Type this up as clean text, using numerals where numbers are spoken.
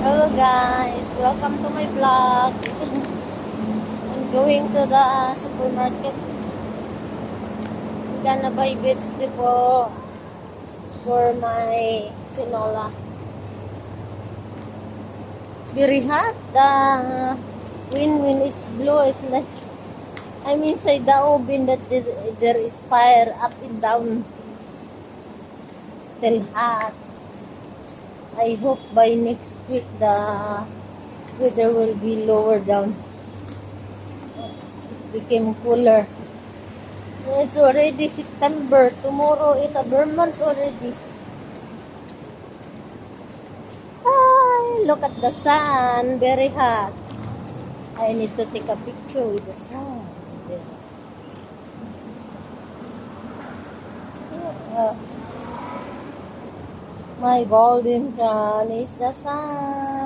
Hello guys, welcome to my vlog. I'm going to the supermarket. I'm gonna buy vegetable for my tinola. Very hot. The wind when it's blow is like I'm inside the oven that there is fire up and down till hot. I hope by next week the weather will be lower down. It became cooler. It's already September. Tomorrow is a Vermont already. Hi, look at the sun. Very hot. I need to take a picture with the sun. Uh, my golden crown is the sun.